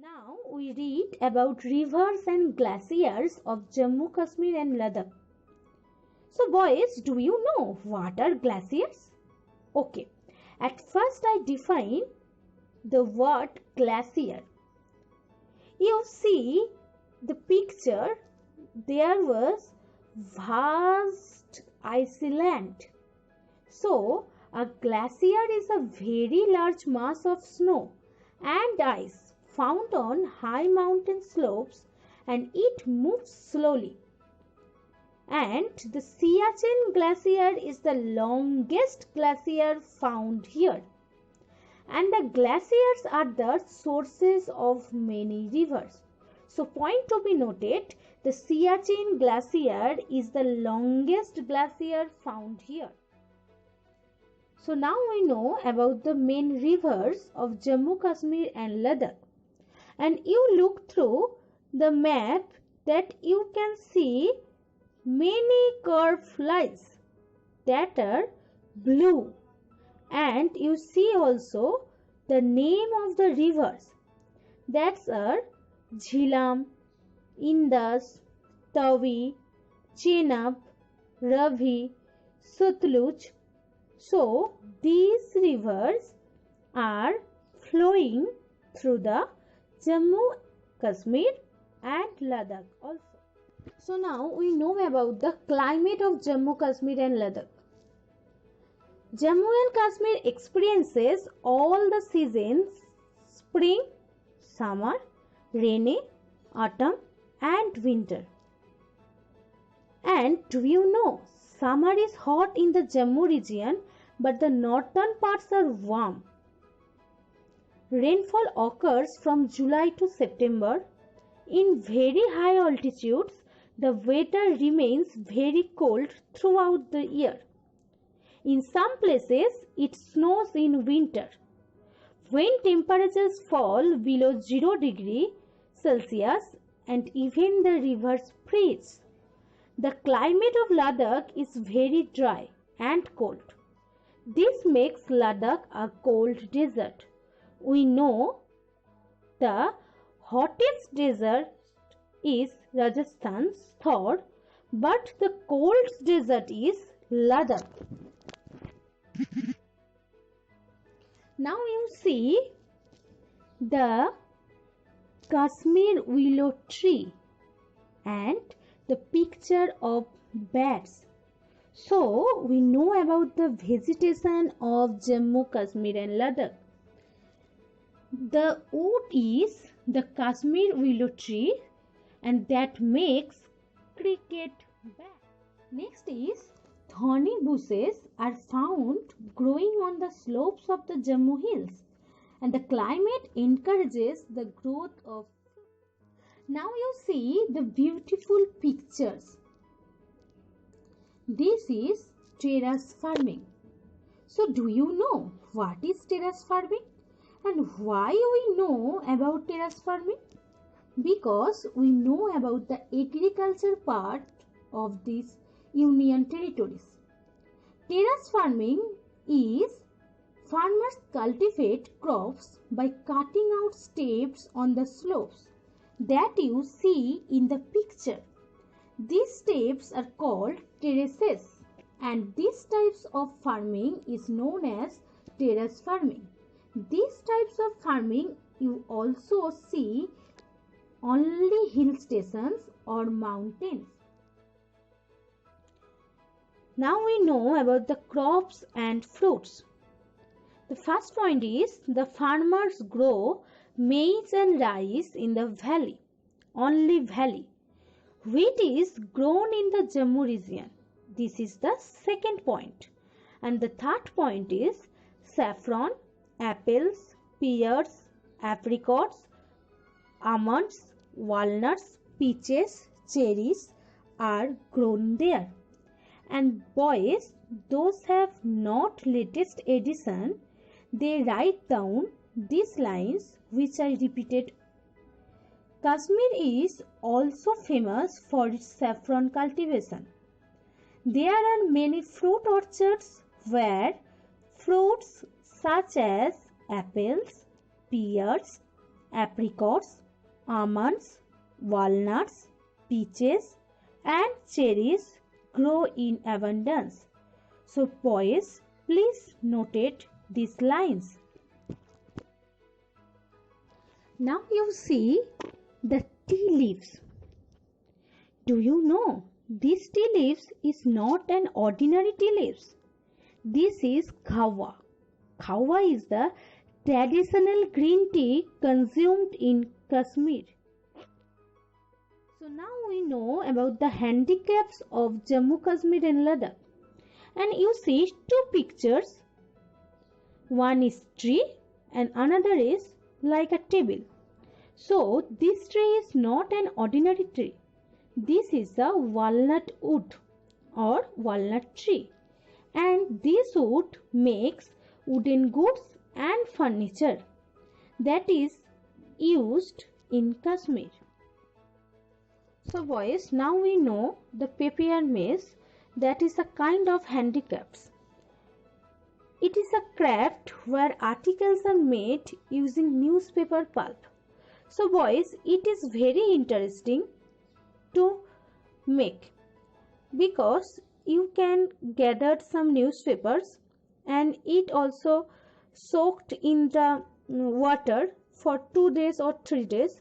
Now we read about rivers and glaciers of Jammu, Kashmir and Ladakh. So boys, do you know what are glaciers? Okay, at first I define the word glacier. You see the picture, there was vast icy land. So a glacier is a very large mass of snow and ice found on high mountain slopes, and it moves slowly. And the Siachen Glacier is the longest glacier found here. And the glaciers are the sources of many rivers. So point to be noted, the Siachen Glacier is the longest glacier found here. So now we know about the main rivers of Jammu, Kashmir and Ladakh. And you look through the map that you can see many curved lines that are blue, and you see also the name of the rivers that are Jhelum, Indus, Tavi, Chenab, Ravi, Satluj. So these rivers are flowing through the Jammu, Kashmir and Ladakh also. So now we know about the climate of Jammu, Kashmir and Ladakh. Jammu and Kashmir experiences all the seasons: spring, summer, rainy, autumn and winter. And do you know, summer is hot in the Jammu region, but the northern parts are warm. Rainfall occurs from July to September. In very high altitudes, the weather remains very cold throughout the year. In some places, it snows in winter. When temperatures fall below 0 degree Celsius and even the rivers freeze. The climate of Ladakh is very dry and cold. This makes Ladakh a cold desert. We know the hottest desert is Rajasthan's Thar, but the coldest desert is Ladakh. Now you see the Kashmir willow tree and the picture of bats. So we know about the vegetation of Jammu, Kashmir and Ladakh. The wood is the Kashmir willow tree, and that makes cricket bat. Next is thorny bushes are found growing on the slopes of the Jammu hills, and the climate encourages the growth of. Now you see the beautiful pictures. This is terrace farming. So do you know what is terrace farming? And why we know about terrace farming? Because we know about the agriculture part of these union territories. Terrace farming is farmers cultivate crops by cutting out steps on the slopes that you see in the picture. These steps are called terraces, and these types of farming is known as terrace farming. These types of farming you also see only hill stations or mountains. Now we know about the crops and fruits. The first point is the farmers grow maize and rice in the valley, only valley. Wheat is grown in the Jammu region. This is the second point. And the third point is saffron, apples, pears, apricots, almonds, walnuts, peaches, cherries are grown there. And boys, those have not latest edition, they write down these lines which I repeated. Kashmir is also famous for its saffron cultivation. There are many fruit orchards where fruits such as apples, pears, apricots, almonds, walnuts, peaches, and cherries grow in abundance. So boys, please notate these lines. Now you see the tea leaves. Do you know this tea leaves is not an ordinary tea leaves? This is khawa. Khawa is the traditional green tea consumed in Kashmir. So now we know about the handicrafts of Jammu Kashmir and Ladakh. And you see two pictures. One is tree and another is like a table. So this tree is not an ordinary tree. This is a walnut wood or walnut tree. And this wood makes wooden goods and furniture that is used in Kashmir. So boys, now we know the papier maize, that is a kind of handicrafts. It is a craft where articles are made using newspaper pulp. So boys, it is very interesting to make because you can gather some newspapers and it also soaked in the water for 2 days or 3 days,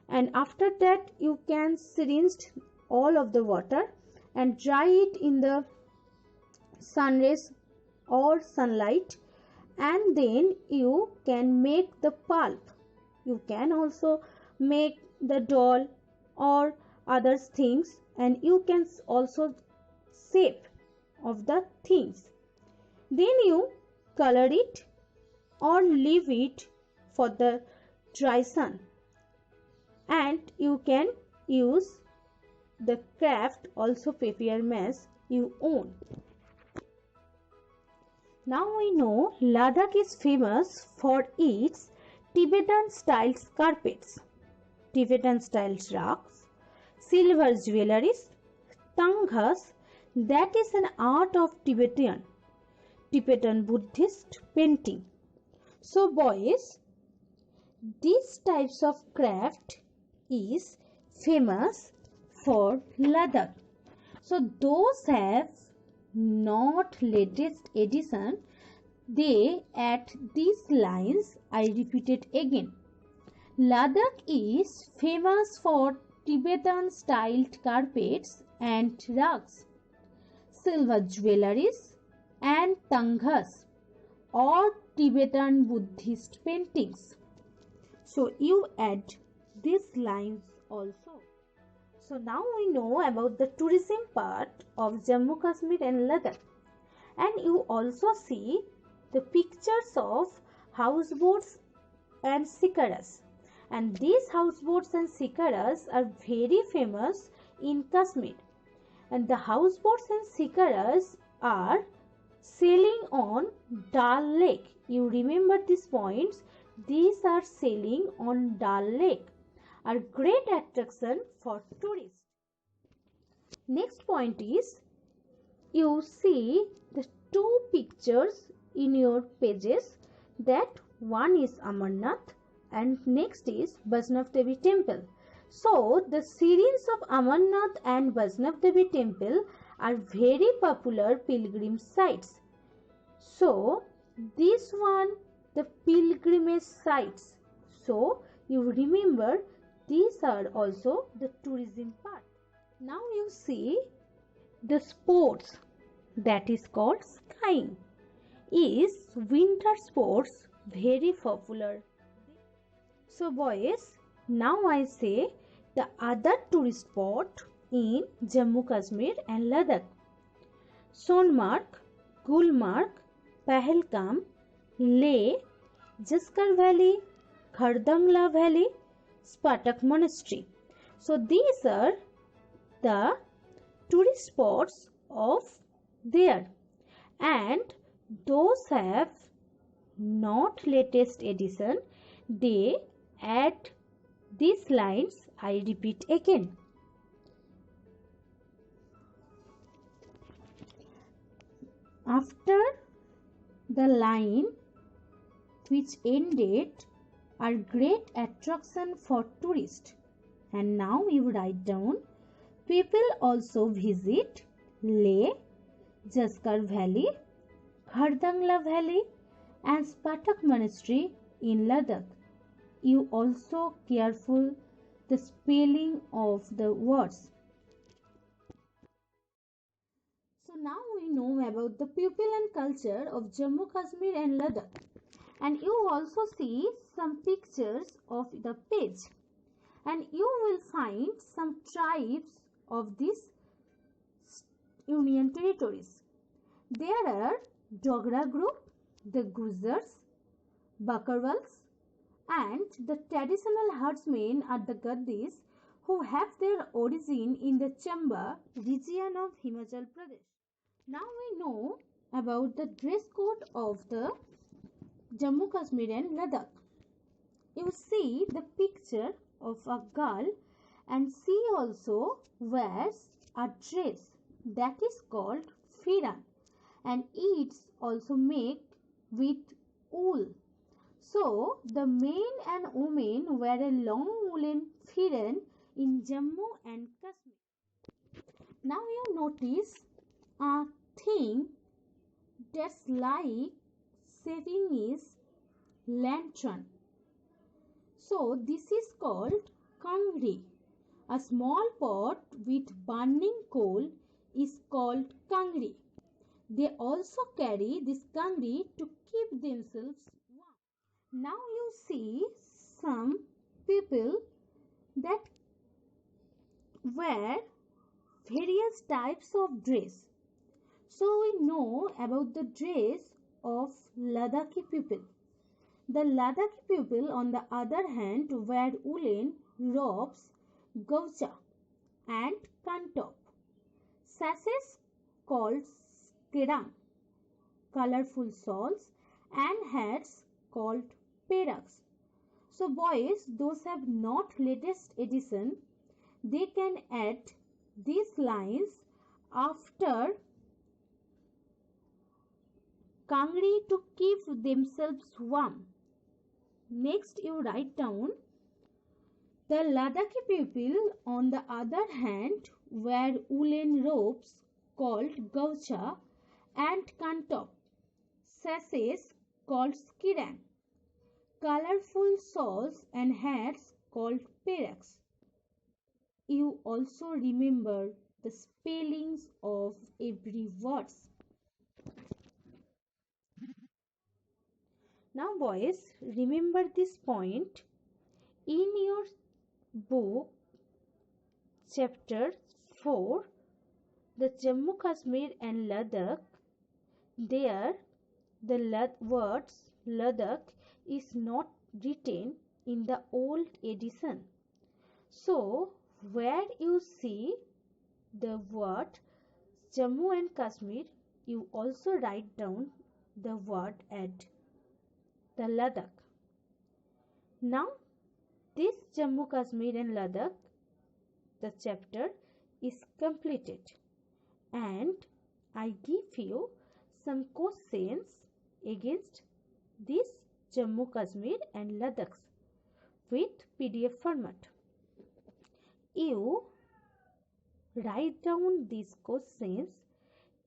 and after that you can rinse all of the water and dry it in the sun rays or sunlight, and then you can make the pulp. You can also make the doll or other things, and you can also shape of the things. Then you color it or leave it for the dry sun, and you can use the craft also papier maize you own. Now we know Ladakh is famous for its Tibetan style carpets, Tibetan style rugs, silver jewelries, tanghas, that is an art of Tibetan Buddhist painting. So boys, these types of craft is famous for Ladakh. So those have not latest edition, they add these lines, I repeat it again. Ladakh is famous for Tibetan styled carpets and rugs, silver jewelries and tanghas or Tibetan Buddhist paintings. So you add these lines also. So now we know about the tourism part of Jammu Kashmir and Ladakh, and you also see the pictures of houseboats and shikaras, and these houseboats and shikaras are very famous in Kashmir, and the houseboats and shikaras are sailing on Dal Lake. You remember these points, these are sailing on Dal Lake, are great attraction for tourists. Next point is, you see the two pictures in your pages, that one is Amarnath and next is Vaishnav Devi temple. So the series of Amarnath and Vaishnav Devi temple are very popular pilgrim sites. So this one, the pilgrimage sites. So you remember these are also the tourism part. Now you see the sports, that is called skiing, is winter sports very popular. So boys, now I say the other tourist spot in Jammu Kashmir and Ladakh: Sonmarg, Gulmarg, Pahalgam, Leh, Jaskar Valley, Khardangla Valley, Spatak Monastery. So these are the tourist spots of there, and those have not latest edition, they add these lines, I repeat again. After the line which ended are great attraction for tourists. And now you write down, people also visit Leh, Jaskar Valley, Khardangla Valley and Spatak Monastery in Ladakh. You also careful the spelling of the words. So now we know about the people and culture of Jammu Kashmir and Ladakh. And you also see some pictures of the page. And you will find some tribes of these union territories. There are Dogra group, the Gujars, Bakarwals, and the traditional herdsmen are the Gaddis who have their origin in the Chamba region of Himachal Pradesh. Now we know about the dress code of the Jammu Kashmir and Ladakh. You see the picture of a girl and she also wears a dress that is called firan and it's also made with wool. So the men and women wear a long woolen firan in Jammu and Kashmir. Now you notice a thing that's like saving is lantern. So this is called kangri. A small pot with burning coal is called kangri. They also carry this kangri to keep themselves warm. Now you see some people that wear various types of dress. So we know about the dress of Ladakhi people. The Ladakhi people on the other hand wear woolen robes, gaucha and kantop, sashes called skirang, colorful shawls and hats called peraks. So boys, those have not latest edition, they can add these lines after kangri to keep themselves warm. Next you write down, the Ladakhi people on the other hand wear woolen robes called gaucha and kantop, sashes called skirang, colorful shawls and hats called peraks. You also remember the spellings of every words. Now boys, remember this point. In your book chapter 4, the Jammu Kashmir and Ladakh, there the words Ladakh is not written in the old edition. So where you see the word Jammu and Kashmir, you also write down the word at the Ladakh. Now this Jammu Kashmir and Ladakh, the chapter is completed and I give you some questions against this Jammu Kashmir and Ladakh with PDF format. You write down these questions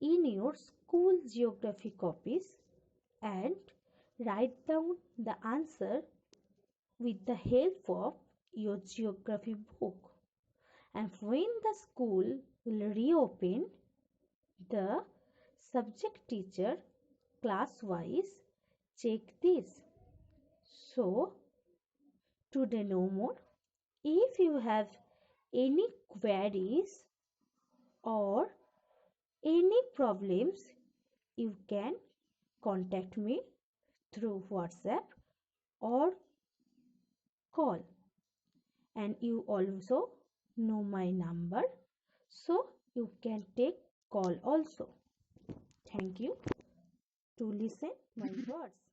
in your school geography copies and write down the answer with the help of your geography book. And when the school will reopen, the subject teacher class wise check this. So today no more. If you have any queries or any problems, you can contact me through WhatsApp or call, and you also know my number, so you can take call also. Thank you to listen my words.